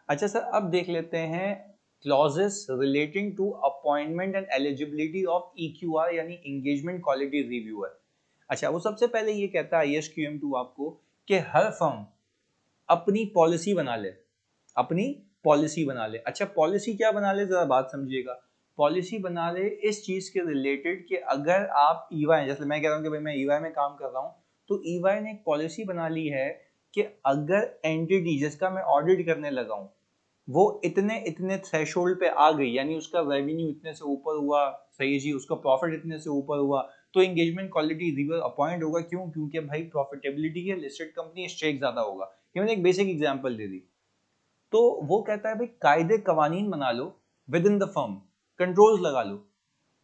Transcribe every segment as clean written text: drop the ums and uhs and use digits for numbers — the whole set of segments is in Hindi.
अच्छा सर, अब देख लेते हैं clauses relating to appointment and eligibility of EQR यानी एंगेजमेंट क्वालिटी रिव्यूअर। अच्छा, वो सबसे पहले ये कहता है ISQM2 आपको कि हर फर्म अपनी पॉलिसी बना ले, अपनी पॉलिसी बना ले। अच्छा, पॉलिसी क्या बना ले, जरा बात समझिएगा। पॉलिसी बना ले इस चीज के रिलेटेड कि अगर आप EY, जैसे मैं कह रहा हूँ कि भाई मैं EY में काम कर रहा हूँ, तो EY ने एक पॉलिसी बना ली है कि अगर एंटिटी जिसका मैं ऑडिट करने लगा हूँ वो इतने इतने थ्रेशोल्ड पे आ गई, यानी उसका रेवेन्यू इतने से ऊपर हुआ, सही जी, उसका प्रॉफिट इतने से ऊपर हुआ, तो एंगेजमेंट क्वालिटी रिव्यूअर अपॉइंट होगा। क्यों? क्योंकि भाई प्रॉफिटेबिलिटी है, लिस्टेड कंपनी, स्टेक ज्यादा होगा। ये मैंने एक बेसिक एग्जांपल दे दी। तो वो कहता है भाई कायदे कवानीन बना लो within the firm, controls लगा लो,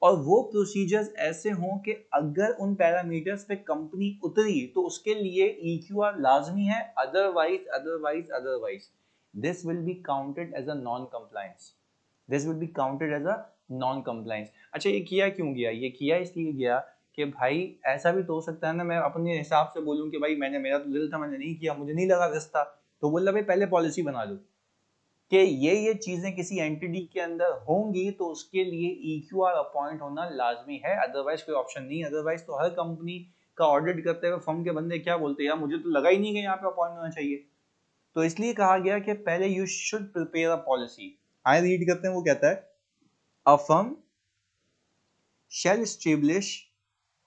और वो प्रोसीजर्स ऐसे हों कि अगर उन पैरामीटर्स पे कंपनी उतरी तो उसके लिए EQR लाजमी है, otherwise otherwise otherwise this will be counted as a non compliance, this will be counted as a non compliance. अच्छा, ये किया क्यों गया? ये किया इसलिए गया कि भाई ऐसा भी तो हो सकता है ना, मैं अपने हिसाब से बोलूं कि भाई मेरा तो दिल था, मैंने नहीं किया, मुझे नहीं लगा रिस्क था, तो बोल रहा भाई पहले पॉलिसी बना लो कि ये चीजें किसी एंटिटी के अंदर होंगी तो उसके लिए EQR अपॉइंट होना लाजमी है, अदरवाइज कोई ऑप्शन नहीं। अदरवाइज तो हर कंपनी का ऑडिट करते हुए फर्म के बंदे क्या बोलते हैं, यार मुझे तो लगा ही नहीं कि यहाँ पे अपॉइंट होना चाहिए। तो इसलिए कहा गया कि पहले you should prepare a policy. आए रीड करते हैं, वो कहता है a firm shall establish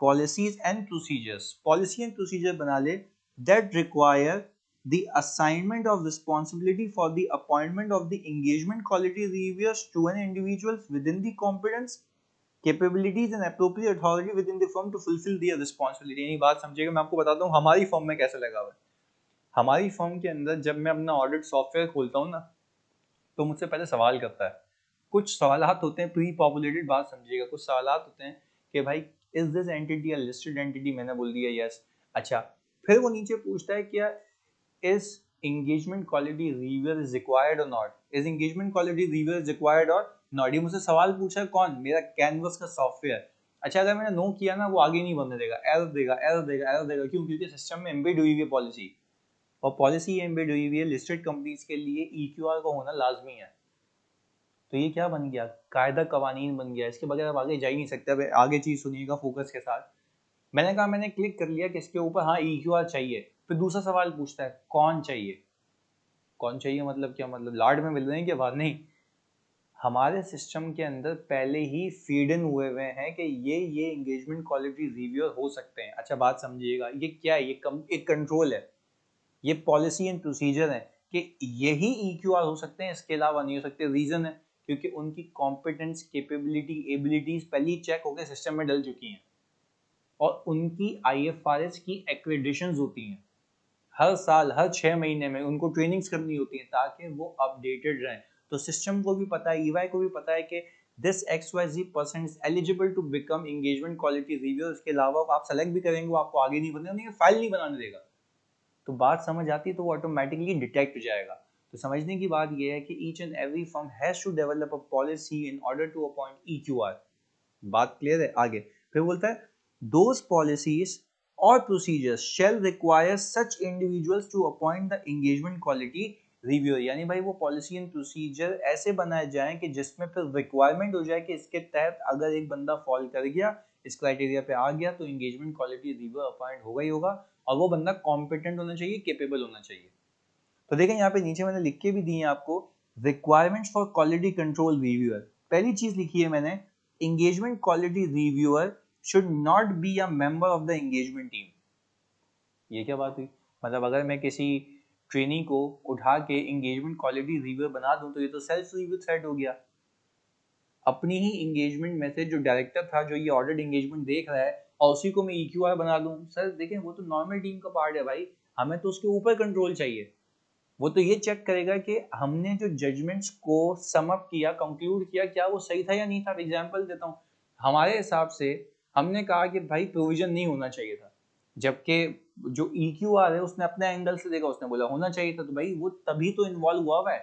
policies and procedures, policy and procedure बना ले that require the assignment of responsibility for the appointment of the engagement quality reviewers to an individual within the competence, capabilities and appropriate authority within the firm to fulfill their responsibility। ये बात समझिएगा, मैं आपको बताता हूँ हमारी फर्म में कैसे लगा हुआ है। हमारी फर्म के अंदर जब मैं अपना ऑडिट सॉफ्टवेयर खोलता हूँ ना, तो मुझसे पहले सवाल करता है। कुछ सवालात होते हैं प्री पॉपुलेटेड, बात समझिएगा, कुछ सवालात होते हैं कि भाई is this entity a listed entity, मैंने बोल दिया यस। अच्छा, फिर वो नीचे पूछता है क्या is engagement quality reviewer is required or not, is engagement quality reviewer is required or not। ये मुझसे सवाल पूछा है कौन? मेरा कैनवस का सॉफ्टवेयर। अच्छा, अगर मैंने नो किया ना, वो आगे नहीं बढ़ने देगा, एरर देगा एरर देगा एरर देगा। क्यों? क्योंकि सिस्टम में एम्बेड हुई है पॉलिसी, और पॉलिसी एम्बेड हुई है लिस्टेड कंपनीज के लिए EQR का होना लाजमी है। तो ये क्या बन गया? कायदा कवानीन बन गया, इसके बगैर आप आगे जा ही नहीं सकते। अब आगे चीज सुनिएगा फोकस के साथ। मैंने कहा, मैंने क्लिक कर लिया कि इसके ऊपर हाँ EQR चाहिए, फिर दूसरा सवाल पूछता है कौन चाहिए। कौन चाहिए मतलब क्या? मतलब लाड में मिल रहे हैं कि बात नहीं, हमारे सिस्टम के अंदर पहले ही फीड इन हुए हैं कि ये एंगेजमेंट क्वालिटी रिव्यूअर हो सकते हैं। अच्छा, बात समझिएगा, ये क्या है? ये एक कंट्रोल है, ये पॉलिसी एंड प्रोसीजर है कि यही EQR हो सकते हैं, इसके अलावा नहीं हो सकते। रीजन है क्योंकि उनकी कॉम्पिटेंस, कैपेबिलिटी, एबिलिटीज पहले ही चेक होकर सिस्टम में डल चुकी हैं, और उनकी IFRS की एक्रेडिशंस होती हैं। हर साल, हर 6 महीने में उनको ट्रेनिंग्स करनी होती है ताकि वो अपडेटेड रहें। तो सिस्टम को भी पता है, EY को भी पता है कि this XYZ person is eligible to become engagement quality reviewer. इसके अलावा आप सेलेक्ट भी करेंगे, वो आपको आगे नहीं बढ़ने देगा, फाइल नहीं बनाने देगा। तो बात समझ आती है, तो वो ऑटोमेटिकली डिटेक्ट हो जाएगा। तो समझने की बात यह है कि each and every firm has to develop a policy in order to appoint EQR। बात क्लियर है? आगे फिर बोलता है दोज पॉलिसीज और procedures shall require such individuals to appoint the engagement quality reviewer. यानी भाई वो पॉलिसी एंड प्रोसीजर ऐसे बनाए जाएं कि जिसमें फिर रिक्वायरमेंट हो जाए कि इसके तहत अगर एक बंदा फॉल कर गया, इस क्राइटेरिया पे आ गया, तो एंगेजमेंट क्वालिटी रिव्यूअर अपॉइंट होगा ही होगा, और वो बंदा कॉम्पिटेंट होना चाहिए, केपेबल होना चाहिए। तो देखें यहाँ पे नीचे मैंने लिख के भी दी है आपको, requirements for quality control reviewer. पहली चीज लिखी है मैंने, engagement quality reviewer should not be a member of the engagement team। ये क्या बात हुई? मतलब अगर मैं किसी ट्रेनी को उठा के engagement quality reviewer बना दूं तो ये तो सेल्फ रिव्यू थ्रेड हो गया। अपनी ही engagement में से जो डायरेक्टर था, जो ये ऑडिट engagement देख रहा है, और उसी को मैं EQR बना दूं, सर देखें वो तो नॉर्मल टीम का पार्ट है भाई, हमें तो उसके ऊपर कंट्रोल चाहिए। वो तो ये चेक करेगा कि हमने जो जजमेंट्स को सम अप किया, कंक्लूड किया, क्या वो सही था या नहीं था। एग्जांपल देता हूँ, हमारे हिसाब से हमने कहा कि भाई प्रोविजन नहीं होना चाहिए था, जबकि जो EQR है उसने अपने एंगल से देखा, उसने बोला होना चाहिए था। तो भाई वो तभी तो इन्वॉल्व हुआ है,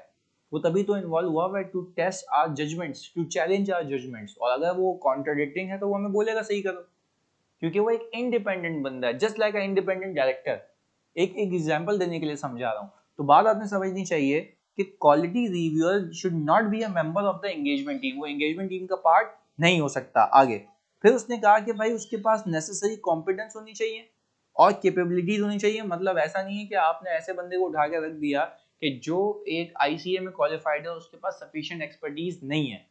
वो तभी तो इन्वॉल्व हुआ है to test our judgments, to challenge our judgments. और अगर वो कॉन्ट्राडिक्टिंग है तो वो हमें बोलेगा सही करो, क्योंकि वो एक इंडिपेंडेंट बंदा है, just like a independent director. एक एग्जांपल देने के लिए समझा रहा हूँ। तो बात आपने समझनी चाहिए कि quality reviewer should not be a member of the engagement team, वो एंगेजमेंट टीम का पार्ट नहीं हो सकता। आगे फिर उसने कहा कि भाई उसके पास नेसेसरी कॉम्पिटेंस होनी चाहिए और कैपेबिलिटीज होनी चाहिए। मतलब ऐसा नहीं है कि आपने ऐसे बंदे को उठा के रख दिया कि जो एक आईसीए में क्वालिफाइड है, उसके पास सफिशिएंट एक्सपर्टीज नहीं है।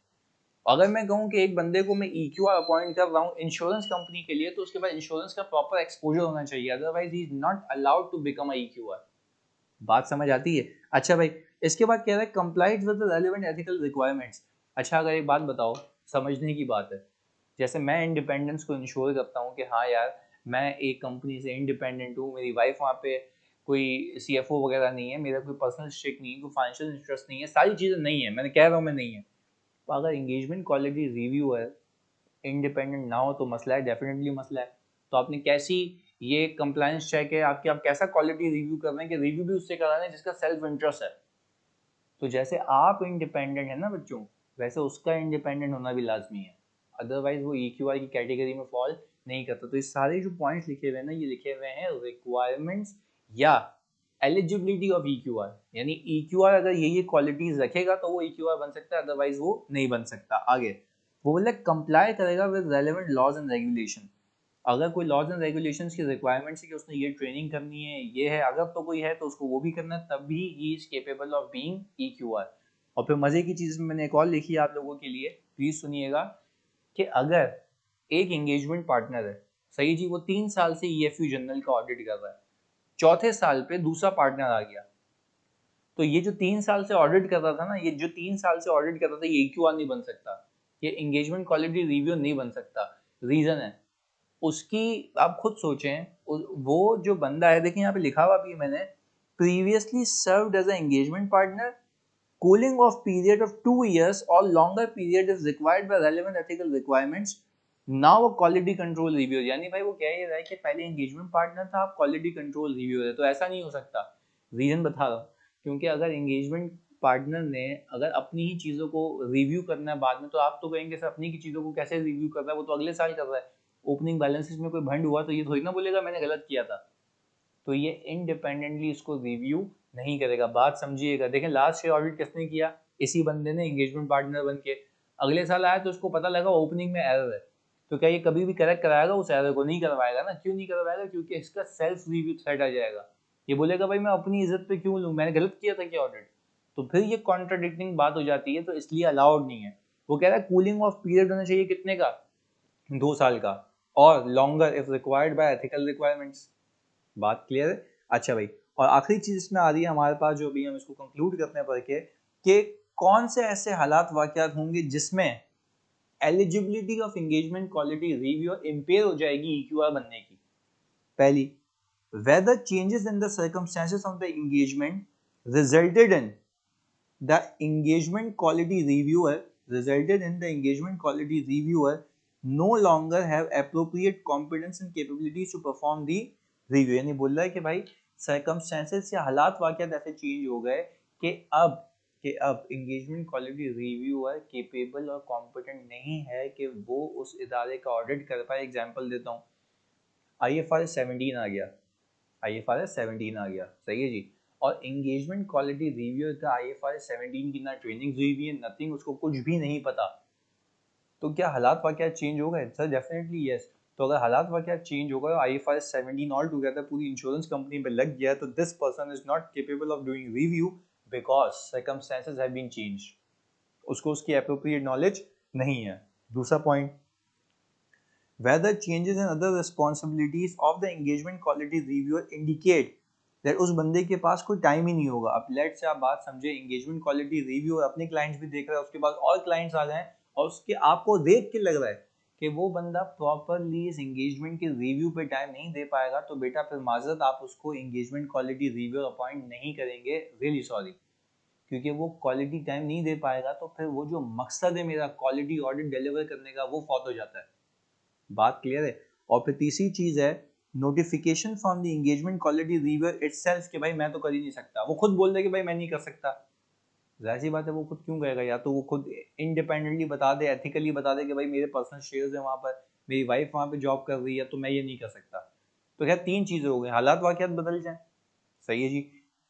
अगर मैं कहूँ कि एक बंदे को मैं EQR अपॉइंट कर रहा हूँ इंश्योरेंस कंपनी के लिए, तो उसके पास इंश्योरेंस का प्रॉपर एक्सपोजर होना चाहिए, otherwise he is not allowed to become a EQR। बात समझ आती है? अच्छा भाई, इसके बाद कह रहा है complied with the relevant ethical requirements. अच्छा, अगर एक बात बताओ, समझने की बात है, जैसे मैं इंडिपेंडेंस को इंश्योर करता हूँ कि हाँ यार मैं एक कंपनी से इंडिपेंडेंट हूँ, मेरी वाइफ वहाँ पे कोई CFO वगैरह नहीं है, मेरा कोई पर्सनल स्टेक नहीं है, कोई फाइनेंशियल इंटरेस्ट नहीं है, सारी चीज़ें नहीं है, मैंने कह रहा हूँ मैं नहीं है। तो अगर एंगेजमेंट क्वालिटी रिव्यू है, इंडिपेंडेंट ना हो तो मसला है, डेफिनेटली मसला है। तो आपने कैसी ये कंप्लायंस चेक है आपकी, आप कैसा क्वालिटी रिव्यू कर रहे हैं कि रिव्यू भी उससे करा रहे हैं जिसका सेल्फ इंटरेस्ट है। तो जैसे आप इंडिपेंडेंट है ना बच्चों, वैसे उसका इंडिपेंडेंट होना भी लाजमी है, अदरवाइज वो EQR की कैटेगरी में फॉल नहीं करता। तो ये सारे जो पॉइंट्स लिखे हुए हैं ना, ये लिखे हुए हैं रिक्वायरमेंट्स या एलिजिबिलिटी ऑफ EQR, यानी EQR अगर ये क्वालिटीज रखेगा तो वो EQR बन सकता है, अदरवाइज वो नहीं बन सकता। आगे वो बोले कंप्लाई करेगा with relevant laws and regulation. अगर कोई लॉज एंड रेगुलेशंस की रिक्वायरमेंट्स है कि उसने ये ट्रेनिंग करनी है, ये है, अगर तो कोई है तो उसको वो भी करना है, तब भी he is capable of being EQR। और फिर मजे की चीज मैंने एक और लिखी है आप लोगों के लिए, प्लीज सुनिएगा, कि अगर एक एंगेजमेंट पार्टनर है, सही जी, वो 3 साल से EFU जनरल का ऑडिट कर रहा है, चौथे साल पे दूसरा पार्टनर आ गया, तो ये जो 3 साल से ऑडिट कर रहा था ना, ये जो 3 साल से ऑडिट कर रहा था, ये EQR नहीं बन सकता, ये एंगेजमेंट क्वालिटी रिव्यू नहीं बन सकता। रीजन है उसकी, आप खुद सोचें, वो जो बंदा है, देखिए यहाँ पे लिखा हुआ भी है मैंने, previously served as a engagement partner, cooling off period of 2 years or longer period is required by relevant ethical requirements, now a quality control reviewer। यानी भाई वो कह ही रहा है कि पहले एंगेजमेंट पार्टनर था, आप क्वालिटी कंट्रोल रिव्यूअर है। तो ऐसा नहीं हो सकता, रीजन बता रहा हूँ, क्योंकि अगर एंगेजमेंट पार्टनर ने अगर अपनी ही चीज़ों को रिव्यू करना है बाद में, तो आप तो कहेंगे सर अपनी की चीज़ों को कैसे रिव्यू कर रहा है, वो तो अगले साल कर रहा है, ओपनिंग बैलेंसेस में कोई भंड हुआ तो ये थोड़ी ना बोलेगा मैंने गलत किया था। तो ये इंडिपेंडेंटली इसको रिव्यू नहीं करेगा, बात समझिएगा। देखें लास्ट ईयर ऑडिट किसने किया, इसी बंदे ने, एंगेजमेंट पार्टनर बन के। अगले साल आया तो उसको पता लगा ओपनिंग में एरर है, तो क्या ये कभी भी करेक्ट कराएगा उस एरर को? नहीं करवाएगा ना। क्यों नहीं करवाएगा? क्योंकि इसका सेल्फ रिव्यू थ्रेट आ जाएगा, ये बोलेगा भाई मैं अपनी इज्जत पे क्यों लूँ, मैंने गलत किया था क्या ऑडिट? तो फिर ये कॉन्ट्राडिक्टिंग बात हो जाती है, तो इसलिए अलाउड नहीं है। वो कह रहा है कूलिंग ऑफ पीरियड होना चाहिए कितने का, 2 साल का, और longer if required by ethical requirements. बात क्लियर है? अच्छा भाई, और आखिरी चीज इसमें आ रही है हमारे पास, जो भी हम इसको कंक्लूड करते हैं पढ़ के, कि कौन से ऐसे हालात वाकयात होंगे जिसमें eligibility of engagement quality review impair हो जाएगी EQR बनने की। पहली, whether changes in the circumstances of the engagement resulted in the engagement quality reviewer no longer have appropriate competence and capabilities to perform the review। यानी बोल रहा है कि भाई circumstances या हालात वाकयात ऐसे चेंज हो गए कि अब एंगेजमेंट क्वालिटी रिव्यूअर केपेबल और कॉम्पिटेंट नहीं है कि वो उस इदारे का ऑडिट कर पाए। एग्जांपल देता हूँ, IFRS 17 आ गया, IFRS 17 आ गया, सही है जी, और एंगेजमेंट क्वालिटी रिव्यूअर का IFRS 17 की ना ट्रेनिंग हुई भी है, नथिंग, उसको कुछ भी नहीं पता। तो क्या हालात वाकयात चेंज हो गए? Sir definitely yes. तो अगर हालात वाकयात चेंज हो गए और IFRS 17 ऑल टुगेदर पूरी इंश्योरेंस कंपनी पे लग गया, तो this person is not capable of doing review because circumstances have been changed, उसको उसकी एप्रोप्रिएट नॉलेज नहीं है। दूसरा point, whether changes in other responsibilities of the engagement quality reviewer indicate that उस बंदे के पास कोई टाइम ही नहीं होगा। अब लेट से आप बात समझे, एंगेजमेंट क्वालिटी रिव्यूअर अपने क्लाइंट्स भी देख रहा है, उसके बाद और क्लाइंट्स आ गए और उसके आपको देख के लग रहा है कि वो बंदा प्रॉपरली इस एंगेजमेंट के रिव्यू पे टाइम नहीं दे पाएगा, तो बेटा फिर माजरत आप उसको एंगेजमेंट क्वालिटी रिव्यूअर अपॉइंट नहीं करेंगे, रियली सॉरी, क्योंकि वो क्वालिटी टाइम नहीं दे पाएगा तो फिर वो जो मकसद है मेरा क्वालिटी ऑडिट डिलीवर करने का, वो फॉत हो जाता है। बात क्लियर है? और फिर तीसरी चीज है notification from the engagement quality reviewer itself, कि भाई मैं तो कर ही नहीं सकता। वो खुद बोल रहा है कि भाई मैं नहीं कर सकता, जाहिर सी बात है वो खुद क्यों कहेगा? या तो वो खुद इंडिपेंडेंटली बता दे, एथिकली बता दे कि भाई मेरे पर्सनल शेयर्स है वहाँ पर, मेरी वाइफ वहाँ पे जॉब कर रही है, तो मैं ये नहीं कर सकता। तो खैर तीन चीजें हो गई, हालात वाकयात बदल जाए, सही है जी,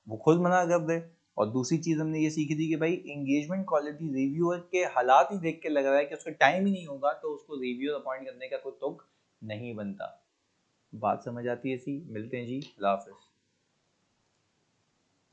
वो खुद मना कर दे, और दूसरी चीज हमने ये सीखी थी कि भाई एंगेजमेंट क्वालिटी रिव्यूअर के हालात ही देख के लग रहा है कि उसका टाइम ही नहीं होगा, तो उसको रिव्यूअर अपॉइंट करने का कोई तुक नहीं बनता। बात समझ आती है? सी मिलते हैं जी, अल्लाह हाफिज़।